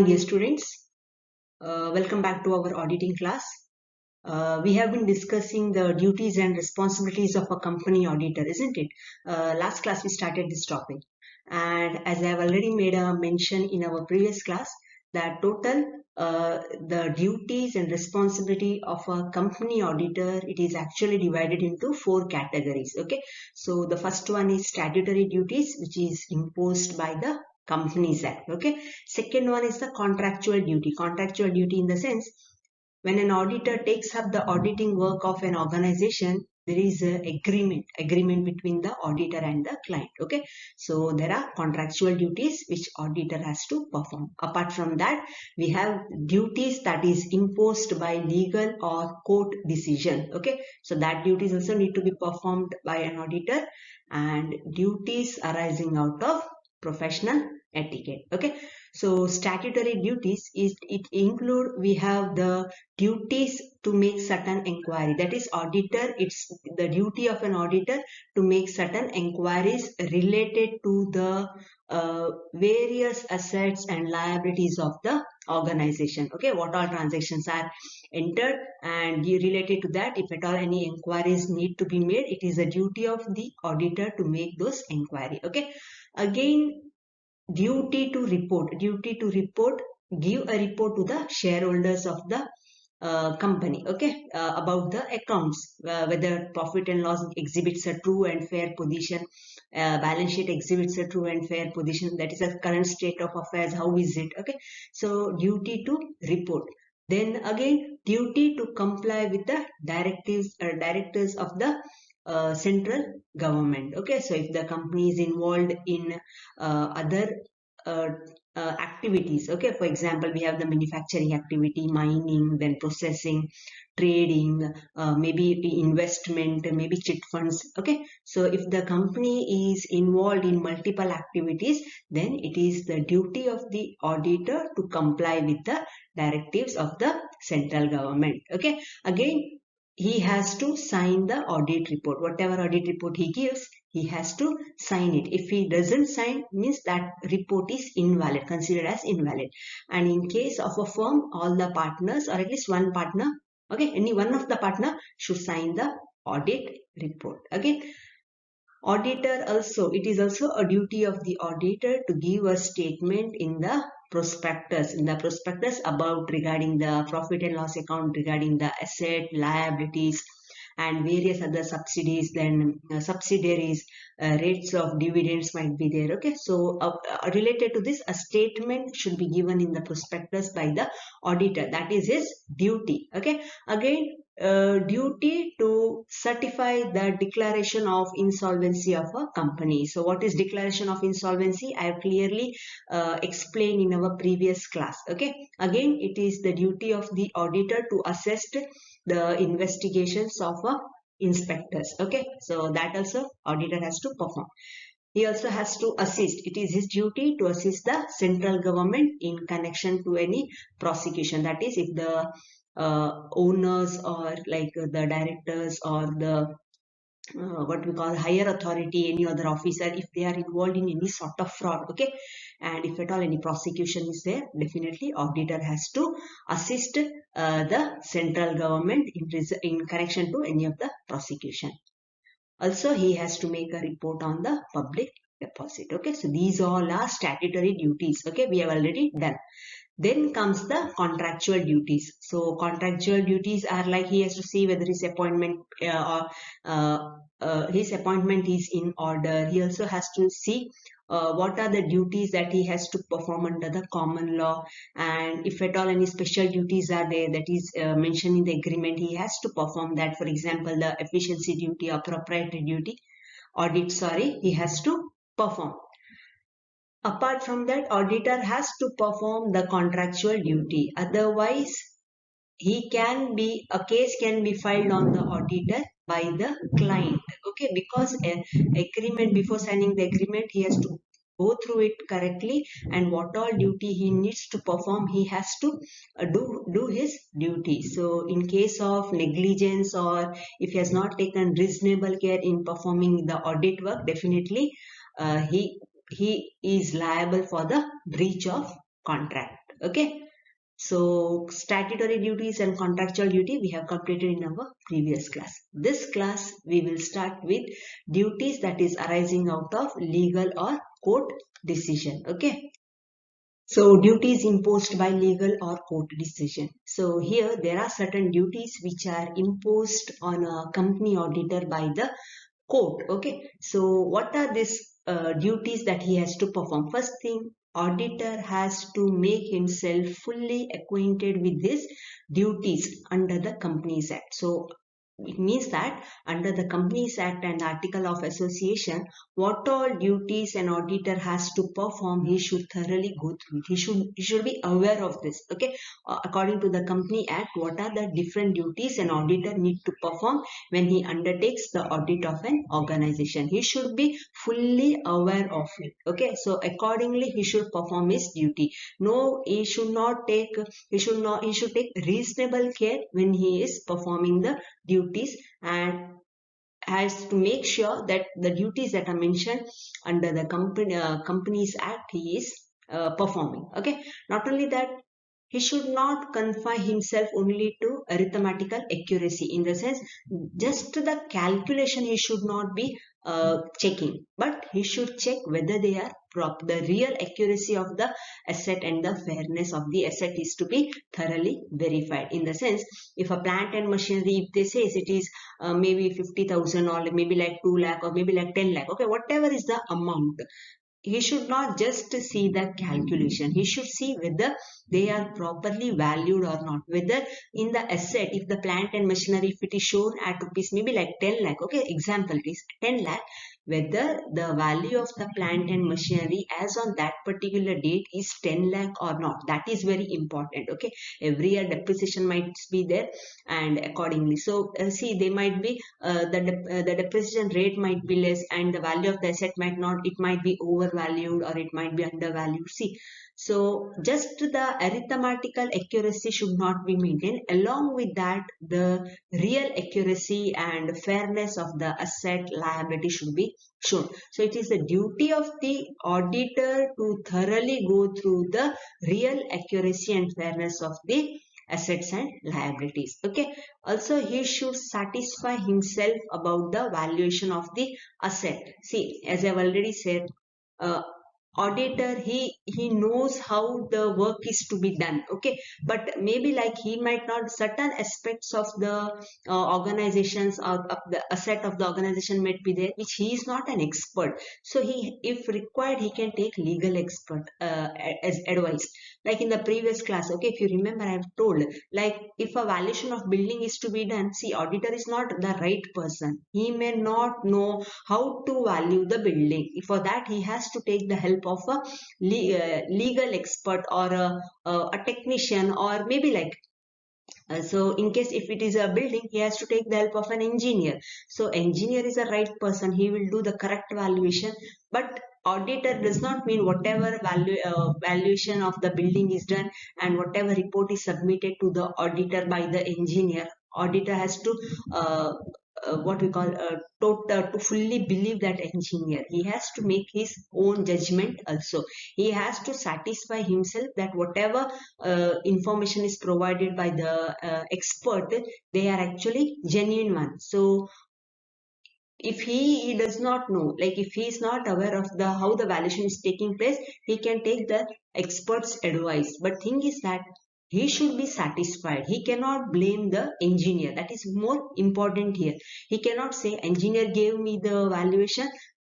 dear students, welcome back to our auditing class. We have been discussing the duties and responsibilities of a company auditor, isn't it? Last class we started this topic, and as I have already made a mention in our previous class, that total the duties and responsibility of a company auditor, it is actually divided into 4 categories. Okay, so the first one is statutory duties, which is imposed by the Companies Act. Okay, second one is the contractual duty. Contractual duty in the sense, when an auditor takes up the auditing work of an organization, there is an agreement between the auditor and the client. Okay, so there are contractual duties which auditor has to perform. Apart from that, we have duties that is imposed by legal or court decision. Okay, so that duties also need to be performed by an auditor, and duties arising out of professional etiquette. Okay, so statutory duties include, we have the duties to make certain inquiry. That is, auditor, it's the duty of an auditor to make certain inquiries related to the various assets and liabilities of the organization. Okay, what all transactions are entered, and related to that, if at all any inquiries need to be made, it is a duty of the auditor to make those inquiry. Okay, again, duty to report, give a report to the shareholders of the company, okay, about the accounts, whether profit and loss exhibits a true and fair position, balance sheet exhibits a true and fair position, that is a current state of affairs, how is it. Okay, so duty to report. Then again, duty to comply with the directives of the central government. Okay, so if the company is involved in other activities, okay, for example, we have the manufacturing activity, mining, then processing, trading, maybe investment, maybe chit funds. Okay, so if the company is involved in multiple activities, then it is the duty of the auditor to comply with the directives of the central government. Okay, again, he has to sign the audit report. Whatever audit report he gives, he has to sign it. If he doesn't sign, means that report is invalid, considered as invalid. And in case of a firm, all the partners, or at least one partner, okay, any one of the partner should sign the audit report. Again, auditor also, it is also a duty of the auditor to give a statement in the prospectus, about regarding the profit and loss account, regarding the asset, liabilities, and various other subsidies, then subsidiaries, rates of dividends might be there. Okay, so related to this, a statement should be given in the prospectus by the auditor. That is his duty. Okay, again, duty to certify the declaration of insolvency of a company. So what is declaration of insolvency? I have clearly explained in our previous class. Okay, again, it is the duty of the auditor to assess the investigations of inspectors. Okay, so that also auditor has to perform. He also has to assist. It is his duty to assist the central government in connection to any prosecution. That is, if the owners, or like the directors, or the what we call higher authority, any other officer, if they are involved in any sort of fraud, okay, and if at all any prosecution is there, definitely auditor has to assist the central government in connection to any of the prosecution. Also, he has to make a report on the public deposit. Okay, so these all are statutory duties. Okay, we have already done. Then comes the contractual duties. So contractual duties are like, he has to see whether his appointment his appointment is in order. He also has to see what are the duties that he has to perform under the common law, and if at all any special duties are there that is mentioned in the agreement, he has to perform that. For example, the efficiency duty or proprietary duty audit, he has to perform. Apart from that, auditor has to perform the contractual duty. Otherwise, a case can be filed on the auditor by the client. Okay, because an agreement, before signing the agreement, he has to go through it correctly, and what all duty he needs to perform, he has to do his duty. So in case of negligence, or if he has not taken reasonable care in performing the audit work, definitely he is liable for the breach of contract. Okay. So statutory duties and contractual duty we have completed in our previous class. This class we will start with duties that is arising out of legal or court decision. Okay. So duties imposed by legal or court decision. So here there are certain duties which are imposed on a company auditor by the court. Okay. So what are these duties that he has to perform? First thing, auditor has to make himself fully acquainted with his duties under the Companies Act. So it means that under the Companies Act and Article of Association, what all duties an auditor has to perform, he should thoroughly go through it. He should be aware of this. Okay, according to the Company Act, what are the different duties an auditor need to perform when he undertakes the audit of an organization? He should be fully aware of it. Okay, so accordingly, he should perform his duty. No, he should take reasonable care when he is performing the duties, and has to make sure that the duties that are mentioned under the Companies Act he is performing. Okay, not only that, he should not confine himself only to arithmetical accuracy, in the sense just the calculation he should not be checking, but he should check whether they are proper. The real accuracy of the asset and the fairness of the asset is to be thoroughly verified. In the sense, if a plant and machinery, if they say it is maybe 50,000 or maybe like 2 lakh or maybe like 10 lakh, okay, whatever is the amount, he should not just see the calculation. He should see whether they are properly valued or not. Whether in the asset, if the plant and machinery, if it is shown at rupees maybe like 10 lakh, okay, example it is 10 lakh, whether the value of the plant and machinery as on that particular date is 10 lakh or not. That is very important. Okay, every year depreciation might be there, and accordingly, so see, they might be the depreciation rate might be less, and the value of the asset might not, it might be overvalued or it might be undervalued. See, so just the arithmetical accuracy should not be maintained. Along with that, the real accuracy and fairness of the asset liability should be shown. So it is the duty of the auditor to thoroughly go through the real accuracy and fairness of the assets and liabilities. Okay, also he should satisfy himself about the valuation of the asset. See, as I've already said, uh, auditor, he knows how the work is to be done. Okay, but maybe like he might not, certain aspects of the organizations or of the asset of the organization might be there which he is not an expert. So he, if required, he can take legal expert as advice. Like in the previous class, okay, if you remember, I have told, like if a valuation of building is to be done, see, auditor is not the right person. He may not know how to value the building. For that, he has to take the help of a legal expert or a technician, or maybe like so in case if it is a building, he has to take the help of an engineer. So engineer is the right person, he will do the correct valuation. But auditor does not mean whatever valuation of the building is done and whatever report is submitted to the auditor by the engineer, auditor has to what we call to fully believe that engineer. He has to make his own judgment also. He has to satisfy himself that whatever information is provided by the expert, they are actually genuine ones. So if he does not know, like if he is not aware of the how the valuation is taking place, he can take the expert's advice. But thing is that he should be satisfied. He cannot blame the engineer. That is more important here. He cannot say engineer gave me the valuation,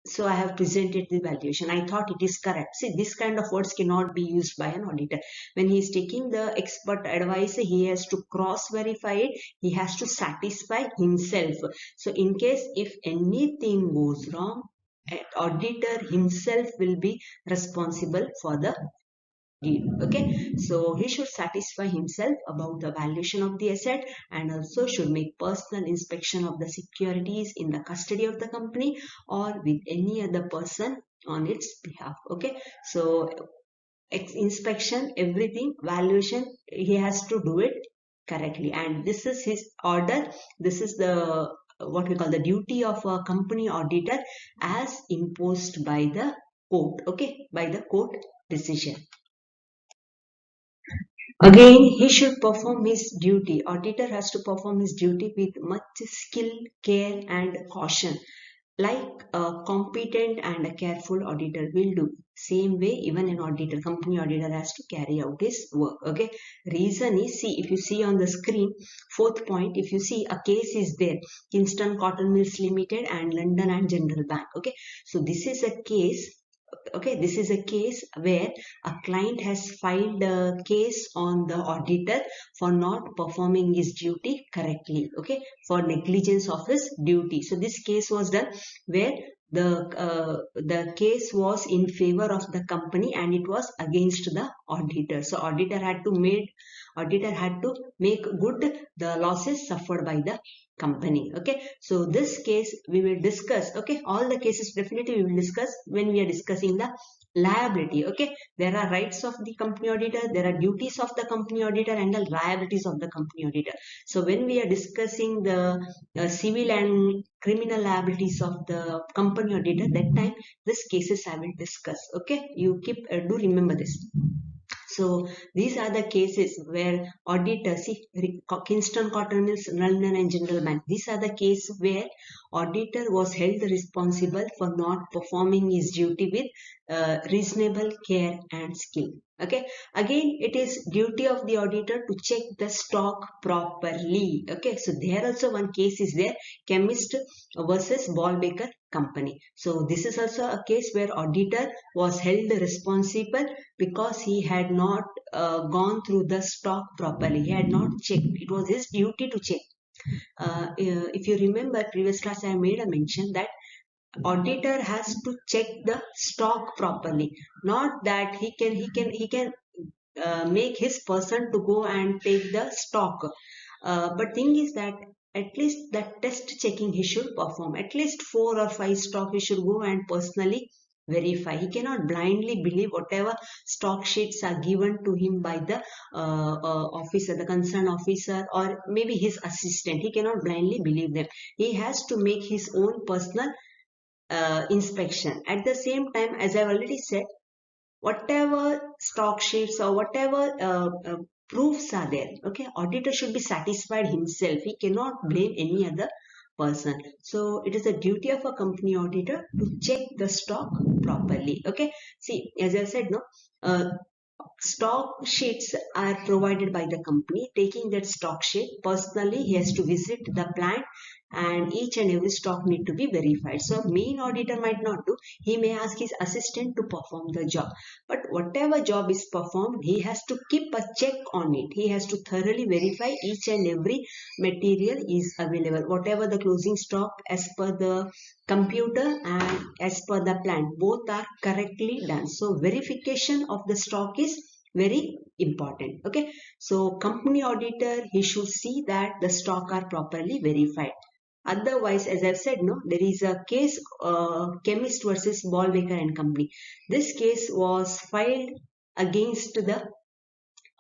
so I have presented the valuation, I thought it is correct. See, this kind of words cannot be used by an auditor. When he is taking the expert advice, he has to cross verify it. He has to satisfy himself. So in case if anything goes wrong, auditor himself will be responsible for the deed. Okay, so he should satisfy himself about the valuation of the asset, and also should make personal inspection of the securities in the custody of the company or with any other person on its behalf. Okay, so inspection, everything, valuation, he has to do it correctly, and this is his order. This is the what we call the duty of a company auditor as imposed by the court. Okay, by the court decision. Again, he should perform his duty. Auditor has to perform his duty with much skill, care, and caution, like a competent and a careful auditor will do. Same way, even an auditor, company auditor has to carry out his work. Okay. Reason is, see, if you see on the screen, fourth point, if you see a case is there, Kingston Cotton Mills Limited and London and General Bank. Okay. So this is a case. Okay, this is a case where a client has filed a case on the auditor for not performing his duty correctly. Okay, for negligence of his duty. So this case was done where the case was in favor of the company and it was against the auditor. So auditor had to make good the losses suffered by the company. Okay, so this case we will discuss. Okay, all the cases definitely we will discuss when we are discussing the liability. Okay, there are rights of the company auditor, there are duties of the company auditor, and the liabilities of the company auditor. So when we are discussing the civil and criminal liabilities of the company auditor, that time this cases I will discuss. Okay, you keep do remember this. So these are the cases where auditor, see, Kingston Cotton Mills, London and General Bank. These are the cases where auditor was held responsible for not performing his duty with reasonable care and skill. Okay. Again, it is duty of the auditor to check the stock properly. Okay. So there also one case is there, Chemist versus Ball Baker Company. So this is also a case where auditor was held responsible because he had not gone through the stock properly. He had not checked. It was his duty to check. If you remember previous class, I made a mention that auditor has to check the stock properly. Not that he can make his person to go and take the stock. But thing is that at least the test checking he should perform. At least 4 or 5 stock he should go and personally verify. He cannot blindly believe whatever stock sheets are given to him by the officer, the concerned officer, or maybe his assistant. He cannot blindly believe them. He has to make his own personal inspection. At the same time, as I've already said, whatever stock sheets or whatever proofs are there, okay, auditor should be satisfied himself. He cannot blame any other person. So it is a duty of a company auditor to check the stock properly. Okay, see, as I said, no, stock sheets are provided by the company. Taking that stock sheet personally, he has to visit the plant and each and every stock need to be verified. So main auditor might not do. He may ask his assistant to perform the job. But whatever job is performed, he has to keep a check on it. He has to thoroughly verify each and every material is available. Whatever the closing stock as per the computer and as per the plan, both are correctly done. So verification of the stock is very important. Okay, so company auditor, he should see that the stock are properly verified. Otherwise, as I've said, no, there is a case, Chemist versus Ballbaker and Company. This case was filed against the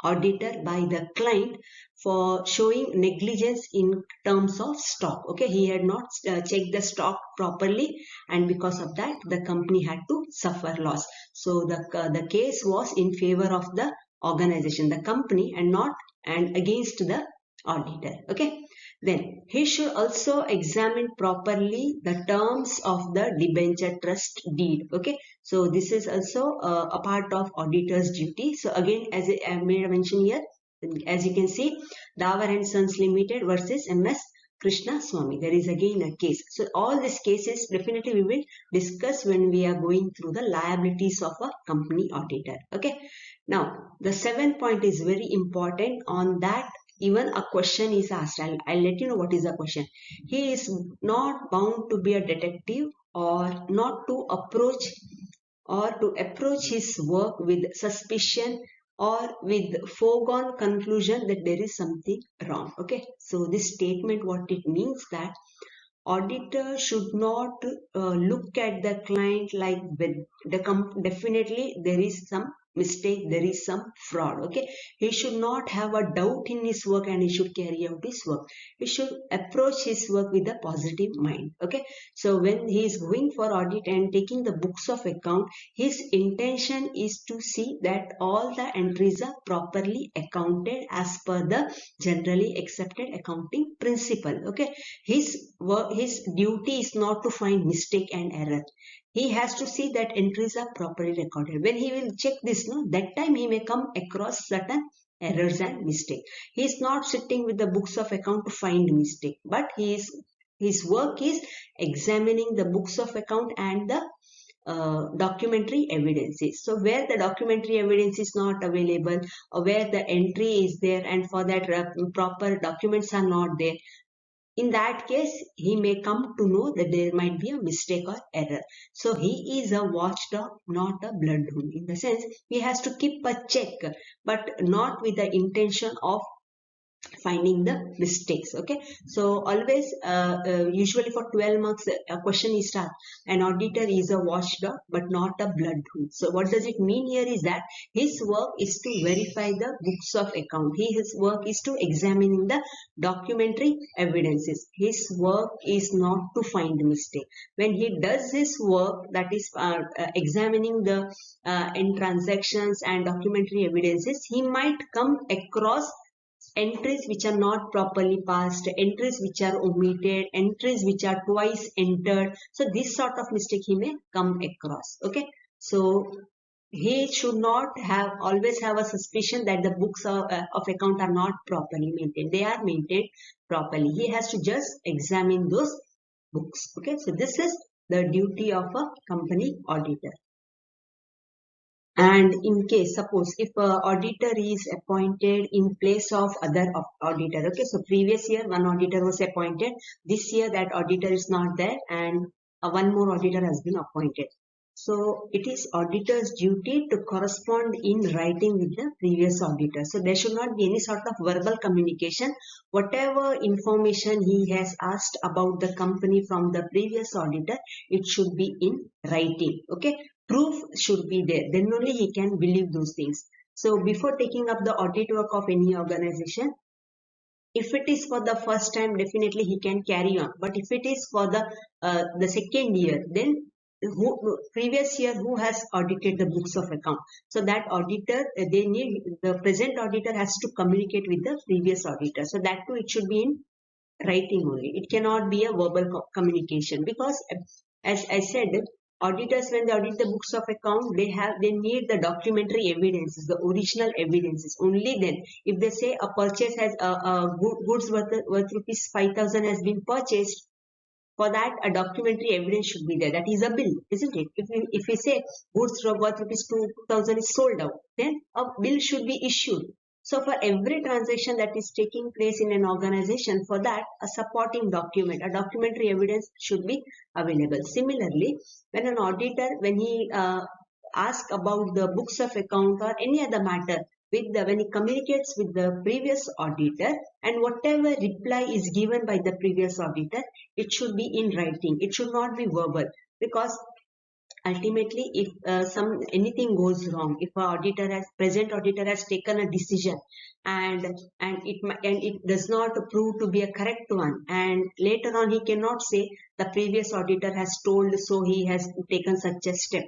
auditor by the client for showing negligence in terms of stock. Okay, he had not checked the stock properly, and because of that, the company had to suffer loss. So the case was in favor of the organization, the company, and against the auditor. Okay. Then he should also examine properly the terms of the debenture trust deed. Okay, so this is also a part of auditor's duty. So again, as I made a mention here, as you can see, Davar and Sons Limited versus MS Krishna Swami. There is again a case. So all these cases definitely we will discuss when we are going through the liabilities of a company auditor. Okay. Now the seventh point is very important. On that, even a question is asked. I'll let you know what is the question. He is not bound to be a detective or not to approach his work with suspicion or with foregone conclusion that there is something wrong. Okay, so this statement, what it means, that auditor should not look at the client like with definitely there is some mistake, there is some fraud. Okay, he should not have a doubt in his work and he should carry out his work. He should approach his work with a positive mind. Okay, so when he is going for audit and taking the books of account, his intention is to see that all the entries are properly accounted as per the generally accepted accounting principle. Okay, his work, his duty is not to find mistake and error. He has to see that entries are properly recorded. When he will check this, no, that time he may come across certain errors and mistake. He is not sitting with the books of account to find mistake, but his work is examining the books of account and the documentary evidences. So where the documentary evidence is not available, or where the entry is there and for that proper documents are not there, in that case, he may come to know that there might be a mistake or error. So he is a watchdog, not a bloodhound. In the sense, he has to keep a check, but not with the intention of finding the mistakes. Okay, so always usually for 12 marks a question is asked, an auditor is a watchdog but not a bloodhound. So what does it mean here is that his work is to verify the books of account. His work is to examining the documentary evidences. His work is not to find mistake. When he does his work, that is examining the in transactions and documentary evidences, he might come across entries which are not properly passed, entries which are omitted, entries which are twice entered. So this sort of mistake he may come across. Okay, so he should not have always have a suspicion that the books of account are not properly maintained. They are maintained properly. He has to just examine those books. Okay, so this is the duty of a company auditor. And in case, suppose if a auditor is appointed in place of other auditor, okay, so previous year one auditor was appointed, this year that auditor is not there and one more auditor has been appointed. So it is auditor's duty to correspond in writing with the previous auditor. So there should not be any sort of verbal communication. Whatever information he has asked about the company from the previous auditor, it should be in writing. Okay, proof should be there. Then only he can believe those things. So before taking up the audit work of any organization, if it is for the first time, definitely he can carry on. But if it is for the second year, then previous year who has audited the books of account, so that auditor, they need, the present auditor has to communicate with the previous auditor. So that too, it should be in writing only. It cannot be a verbal communication, because as I said, auditors, when they audit the books of account, they need the documentary evidences, the original evidences. Only then, if they say a purchase has goods worth rupees 5,000 has been purchased, for that a documentary evidence should be there. That is a bill, isn't it? If we say goods worth rupees 2,000 is sold out, then a bill should be issued. So for every transaction that is taking place in an organization, for that a supporting document, a documentary evidence should be available. Similarly, when an auditor, when he asks about the books of account or any other matter, when he communicates with the previous auditor, and whatever reply is given by the previous auditor, it should be in writing. It should not be verbal, because ultimately, if anything goes wrong, if present auditor has taken a decision and it does not prove to be a correct one, and later on he cannot say the previous auditor has told, so he has taken such a step.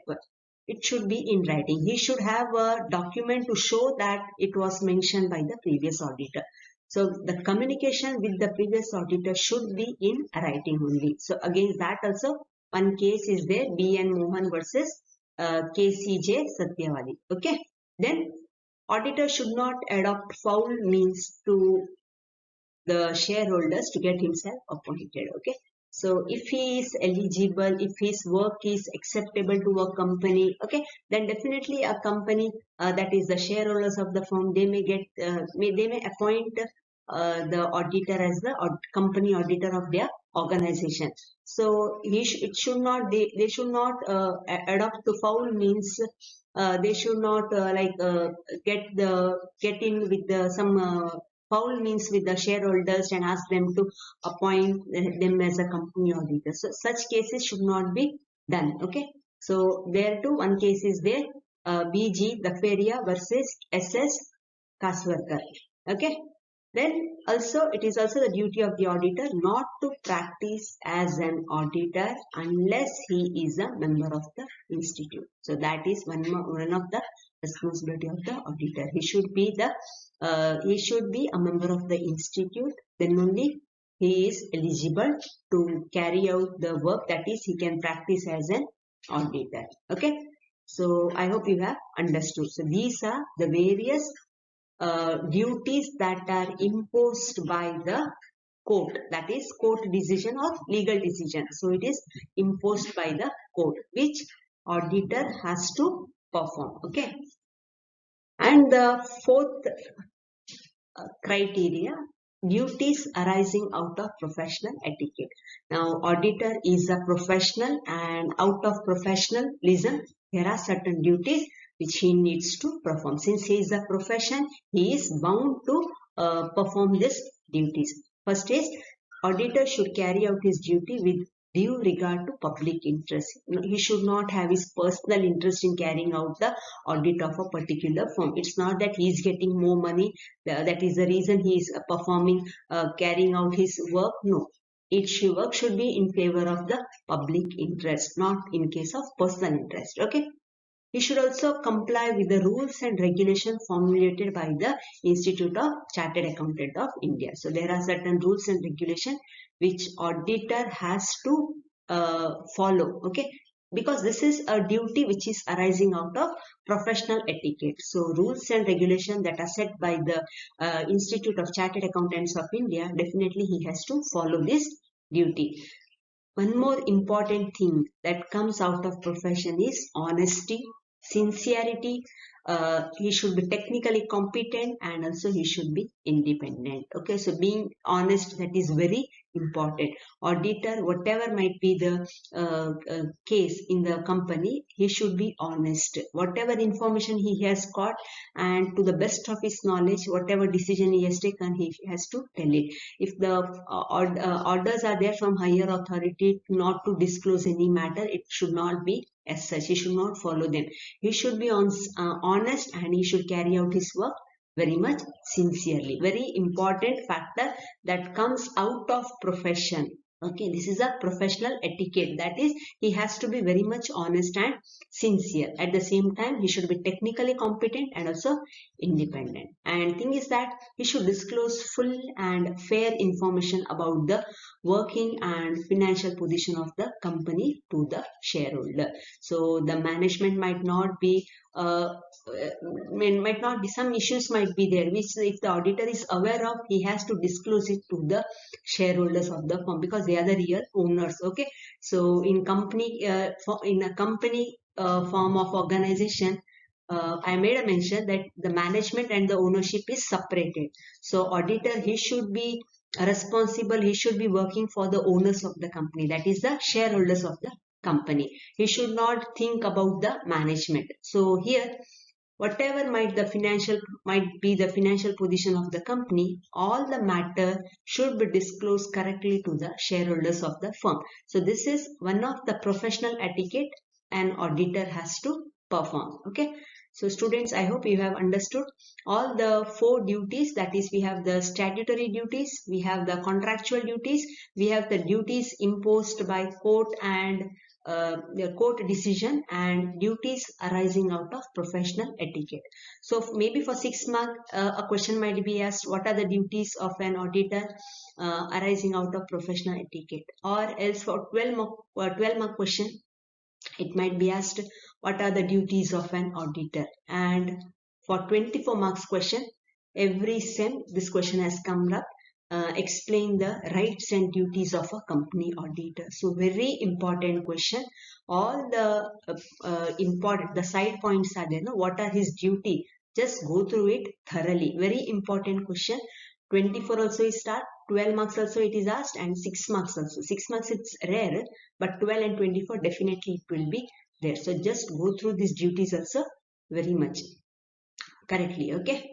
It should be in writing. He should have a document to show that it was mentioned by the previous auditor. So the communication with the previous auditor should be in writing only. So against that also, one case is there, B.N. Mohan versus KCJ Satyawadi. Okay. Then auditor should not adopt foul means to the shareholders to get himself appointed. Okay. So if he is eligible, if his work is acceptable to a company, okay, then definitely a company, that is the shareholders of the firm, they may get, they may appoint the auditor as the company auditor of their organization. So it should not, they should not adopt the foul means. They should not get in with some foul means with the shareholders and ask them to appoint them as a company auditor. So such cases should not be done. Okay. So there too, one case is there, BG Dafaria versus SS Kaswarkar. Okay. Then also it is also the duty of the auditor not to practice as an auditor unless he is a member of the institute. So that is one of the responsibility of the auditor. He should be a member of the institute. Then only he is eligible to carry out the work, that is he can practice as an auditor. Okay. So I hope you have understood. So these are the various duties that are imposed by the court, that is court decision or legal decision. So it is imposed by the court which auditor has to perform. Okay. And the fourth criteria, duties arising out of professional etiquette. Now auditor is a professional, and out of professionalism there are certain duties which he needs to perform. Since he is a profession, he is bound to perform these duties. First is, auditor should carry out his duty with due regard to public interest. He should not have his personal interest in carrying out the audit of a particular firm. It's not that he is getting more money, that is the reason he is carrying out his work. No. Each work should be in favor of the public interest, not in case of personal interest. Okay. He should also comply with the rules and regulations formulated by the Institute of Chartered Accountant of India. So there are certain rules and regulations which auditor has to follow. Okay, because this is a duty which is arising out of professional etiquette. So rules and regulations that are set by the Institute of Chartered Accountants of India, definitely he has to follow this duty. One more important thing that comes out of profession is honesty, sincerity. He should be technically competent, and also he should be independent. Okay, so being honest, that is very important. Auditor, whatever might be the case in the company, he should be honest. Whatever information he has got, and to the best of his knowledge, whatever decision he has taken, he has to tell it. If the orders are there from higher authority not to disclose any matter, it should not be as such. He should not follow them. He should be honest, and he should carry out his work very much sincerely. Very important factor that comes out of profession. Okay, this is a professional etiquette, that is he has to be very much honest and sincere. At the same time, he should be technically competent and also independent. And thing is that he should disclose full and fair information about the working and financial position of the company to the shareholder. So the management might not be some issues might be there, which if the auditor is aware of, he has to disclose it to the shareholders of the firm, because they are the real owners. Okay, so in a company form of organization, I made a mention that the management and the ownership is separated. So auditor, he should be responsible, he should be working for the owners of the company, that is the shareholders of the company. He should not think about the management. So here, whatever might be the financial position of the company, all the matter should be disclosed correctly to the shareholders of the firm. So this is one of the professional etiquette an auditor has to perform. Okay, so students, I hope you have understood all the 4 duties. That is, we have the statutory duties, we have the contractual duties, we have the duties imposed by court and the court decision, and duties arising out of professional etiquette. So maybe for 6 mark, a question might be asked, what are the duties of an auditor arising out of professional etiquette? Or else for 12 mark question, it might be asked, what are the duties of an auditor? And for 24 marks question, every SEM this question has come up. Explain the rights and duties of a company auditor. So very important question. All the the side points are there. No? What are his duty? Just go through it thoroughly. Very important question. 24 also is start. 12 marks also it is asked, and 6 marks also. 6 marks it's rare, but 12 and 24 definitely it will be there. So just go through these duties also very much correctly. Okay.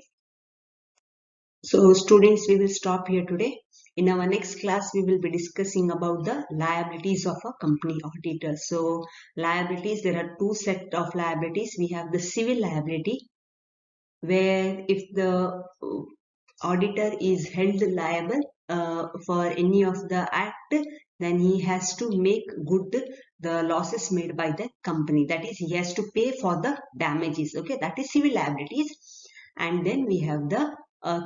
So students, we will stop here today. In our next class, we will be discussing about the liabilities of a company auditor. So liabilities, there are two sets of liabilities. We have the civil liability, where if the auditor is held liable for any of the act, then he has to make good the losses made by the company. That is, he has to pay for the damages. Okay, that is civil liabilities. And then we have the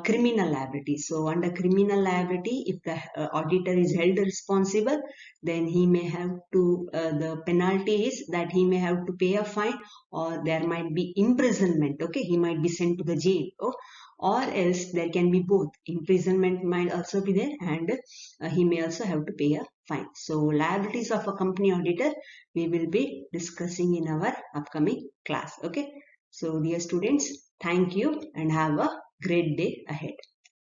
criminal liability. So under criminal liability, if the auditor is held responsible, then he may have to, the penalty is that he may have to pay a fine, or there might be imprisonment. Okay, he might be sent to the jail. Or else there can be both. Imprisonment might also be there, and he may also have to pay a fine. So liabilities of a company auditor we will be discussing in our upcoming class. Okay, so dear students, thank you and have a great day ahead.